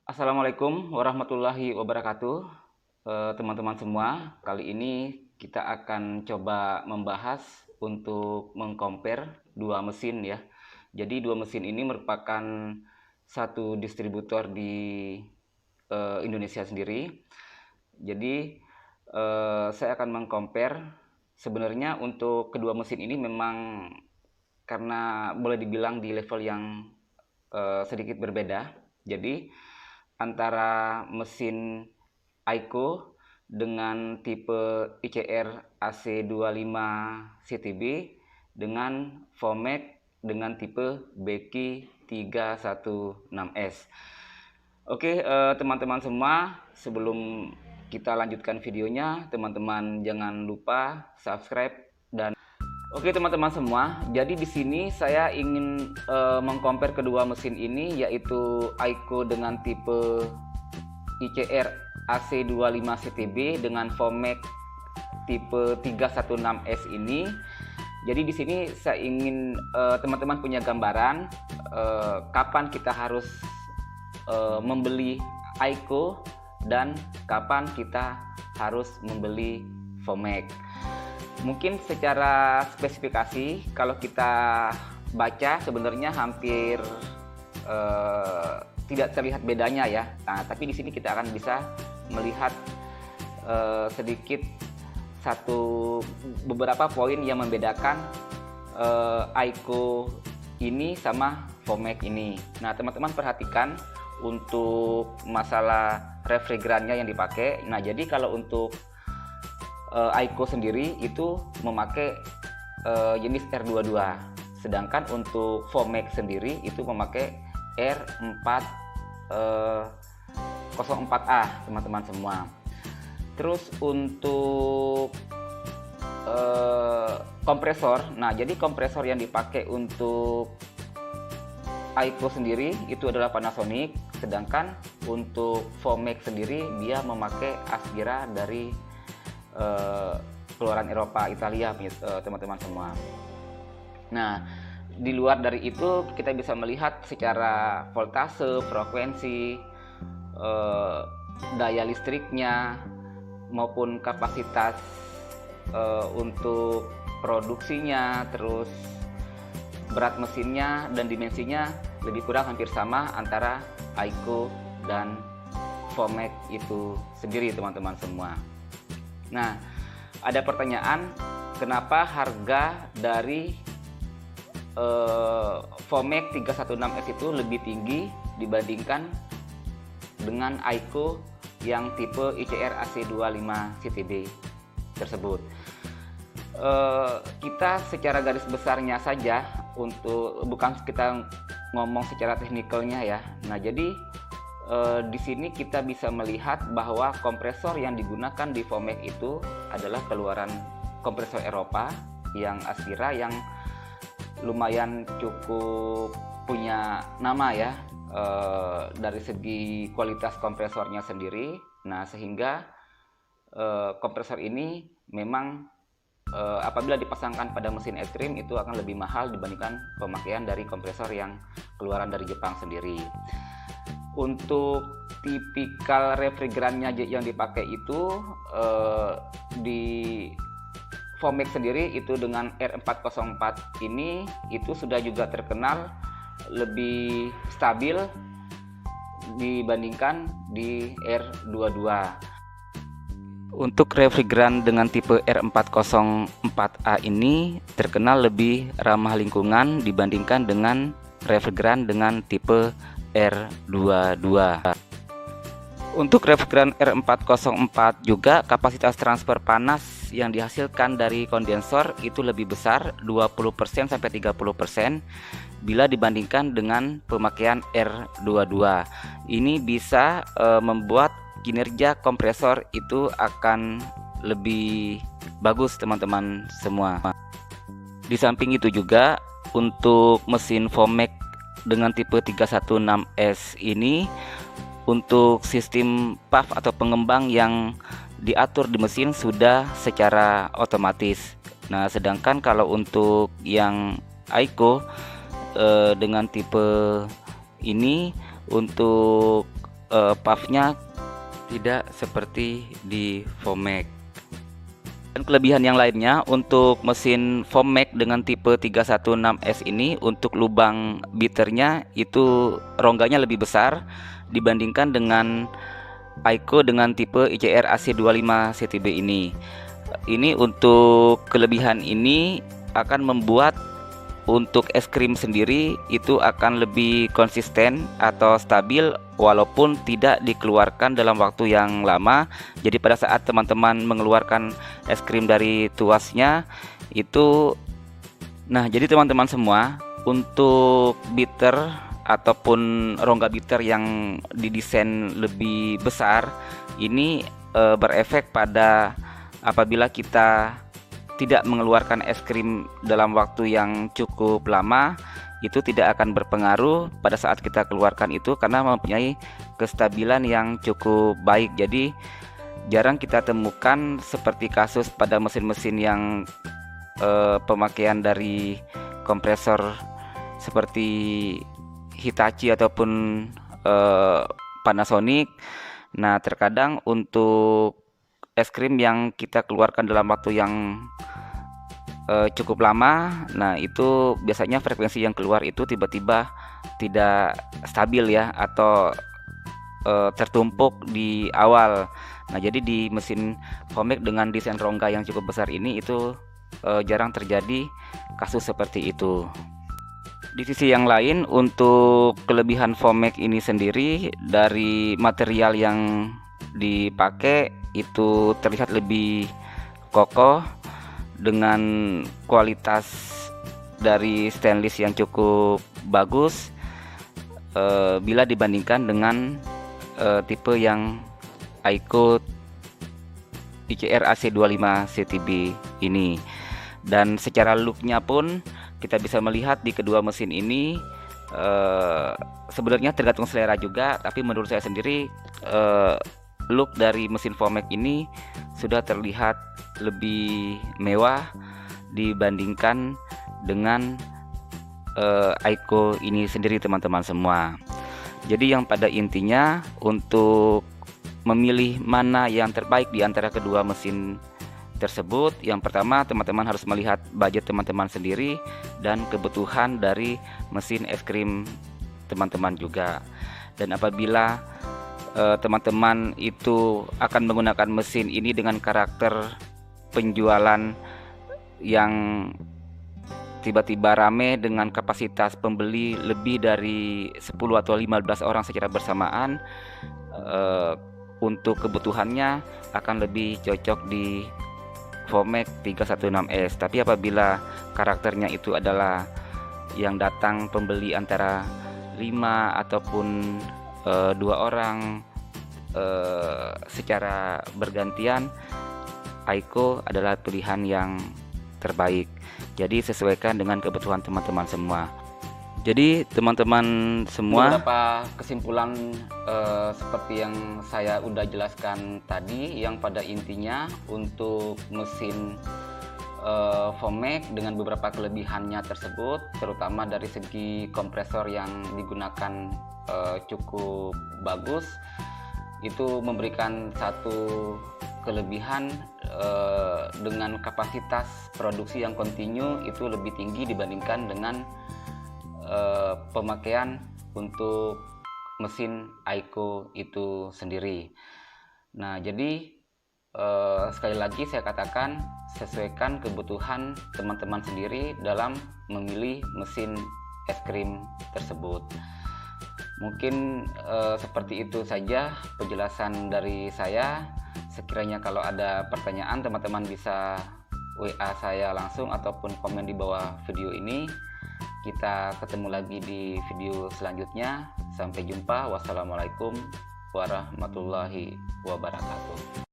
Assalamualaikum warahmatullahi wabarakatuh, teman-teman semua. Kali ini kita akan coba membahas untuk meng-compare dua mesin ya. Jadi dua mesin ini merupakan satu distributor di Indonesia sendiri. Jadi saya akan meng-compare. Sebenarnya untuk kedua mesin ini memang karena boleh dibilang di level yang sedikit berbeda. Jadi antara mesin Aiko dengan tipe ICR AC25 CTB dengan Vomek dengan tipe Beki 316S. Oke, teman-teman semua, sebelum kita lanjutkan videonya, teman-teman jangan lupa subscribe dan oke teman-teman semua, jadi di sini saya ingin meng-compare kedua mesin ini, yaitu Aiko dengan tipe ICR AC25 CTB dengan Vomek tipe 316S ini. Jadi di sini saya ingin teman-teman punya gambaran kapan kita harus membeli Aiko dan kapan kita harus membeli Vomek. Mungkin secara spesifikasi kalau kita baca sebenarnya hampir tidak terlihat bedanya ya. Nah, tapi di sini kita akan bisa melihat sedikit beberapa poin yang membedakan Aiko ini sama Vomek ini. Nah, teman-teman perhatikan untuk masalah refrigerannya yang dipakai. Nah, jadi kalau untuk Aiko sendiri itu memakai jenis R22, sedangkan untuk Vomek sendiri itu memakai R404A teman-teman semua. Terus untuk kompresor, nah jadi kompresor yang dipakai untuk Aiko sendiri itu adalah Panasonic, sedangkan untuk Vomek sendiri dia memakai Aspira dari keluaran Eropa, Italia, teman-teman semua. Nah, di luar dari itu kita bisa melihat secara voltase, frekuensi, daya listriknya maupun kapasitas untuk produksinya, terus berat mesinnya dan dimensinya lebih kurang hampir sama antara Aiko dan Vomek itu sendiri, teman-teman semua. Nah, ada pertanyaan, kenapa harga dari Vomek 316S itu lebih tinggi dibandingkan dengan Aiko yang tipe ICR AC25 CTB tersebut? Kita secara garis besarnya saja, bukan kita ngomong secara teknikalnya ya. Nah, jadi di sini kita bisa melihat bahwa kompresor yang digunakan di Vomek itu adalah keluaran kompresor Eropa yang Aspira, yang lumayan cukup punya nama ya dari segi kualitas kompresornya sendiri. Nah, sehingga kompresor ini memang apabila dipasangkan pada mesin ekstrim itu akan lebih mahal dibandingkan pemakaian dari kompresor yang keluaran dari Jepang sendiri. Untuk tipikal refrigerannya yang dipakai itu di Vomek sendiri itu dengan R404 ini itu sudah juga terkenal lebih stabil dibandingkan di R22. Untuk refrigeran dengan tipe R404A ini terkenal lebih ramah lingkungan dibandingkan dengan refrigeran dengan tipe R22. Untuk refrigeran R404 juga kapasitas transfer panas yang dihasilkan dari kondensor itu lebih besar 20% sampai 30% bila dibandingkan dengan pemakaian R22. Ini bisa membuat kinerja kompresor itu akan lebih bagus, teman-teman semua. Di samping itu juga untuk mesin Vomek dengan tipe 316S ini untuk sistem PAF atau pengembang yang diatur di mesin sudah secara otomatis. Nah, sedangkan kalau untuk yang Aiko dengan tipe ini untuk puffnya tidak seperti di Vomake. Dan kelebihan yang lainnya untuk mesin Vomake dengan tipe 316S ini, untuk lubang beaternya itu rongganya lebih besar dibandingkan dengan Aiko dengan tipe ICR AC25 CTB ini. Ini untuk kelebihan ini akan membuat untuk es krim sendiri itu akan lebih konsisten atau stabil walaupun tidak dikeluarkan dalam waktu yang lama. Jadi pada saat teman-teman mengeluarkan es krim dari tuasnya itu, nah jadi teman-teman semua, untuk beater ataupun rongga beater yang didesain lebih besar ini berefek pada apabila kita tidak mengeluarkan es krim dalam waktu yang cukup lama, itu tidak akan berpengaruh pada saat kita keluarkan itu karena mempunyai kestabilan yang cukup baik. Jadi jarang kita temukan seperti kasus pada mesin-mesin yang pemakaian dari kompresor seperti Hitachi ataupun Panasonic. Nah, terkadang untuk es krim yang kita keluarkan dalam waktu yang cukup lama, nah itu biasanya frekuensi yang keluar itu tiba-tiba tidak stabil ya, atau tertumpuk di awal. Nah, jadi di mesin Vomake dengan desain rongga yang cukup besar ini itu jarang terjadi kasus seperti itu. Di sisi yang lain, untuk kelebihan Vomake ini sendiri, dari material yang dipakai itu terlihat lebih kokoh dengan kualitas dari stainless yang cukup bagus bila dibandingkan dengan tipe yang Aiko ICR AC25 CTB ini. Dan secara looknya pun kita bisa melihat di kedua mesin ini sebenarnya tergantung selera juga, tapi menurut saya sendiri look dari mesin Vomake ini sudah terlihat lebih mewah dibandingkan dengan Aiko ini sendiri, teman-teman semua. Jadi yang pada intinya, untuk memilih mana yang terbaik di antara kedua mesin tersebut, yang pertama teman-teman harus melihat budget teman-teman sendiri dan kebutuhan dari mesin es krim teman-teman juga. Dan apabila teman-teman itu akan menggunakan mesin ini dengan karakter penjualan yang tiba-tiba rame dengan kapasitas pembeli lebih dari 10 atau 15 orang secara bersamaan, untuk kebutuhannya akan lebih cocok di Vomake 316S. Tapi apabila karakternya itu adalah yang datang pembeli antara 5 ataupun 2 orang secara bergantian, Aiko adalah pilihan yang terbaik. Jadi sesuaikan dengan kebutuhan teman-teman semua. Jadi teman-teman semua, beberapa kesimpulan seperti yang saya udah jelaskan tadi, yang pada intinya untuk mesin Vomake dengan beberapa kelebihannya tersebut, terutama dari segi kompresor yang digunakan cukup bagus, itu memberikan satu kelebihan dengan kapasitas produksi yang kontinu itu lebih tinggi dibandingkan dengan pemakaian untuk mesin Aiko itu sendiri. Nah, jadi sekali lagi saya katakan, sesuaikan kebutuhan teman-teman sendiri dalam memilih mesin es krim tersebut. Mungkin seperti itu saja penjelasan dari saya. Sekiranya kalau ada pertanyaan, teman-teman bisa WA saya langsung ataupun komen di bawah video ini. Kita ketemu lagi di video selanjutnya. Sampai jumpa. Wassalamualaikum warahmatullahi wabarakatuh.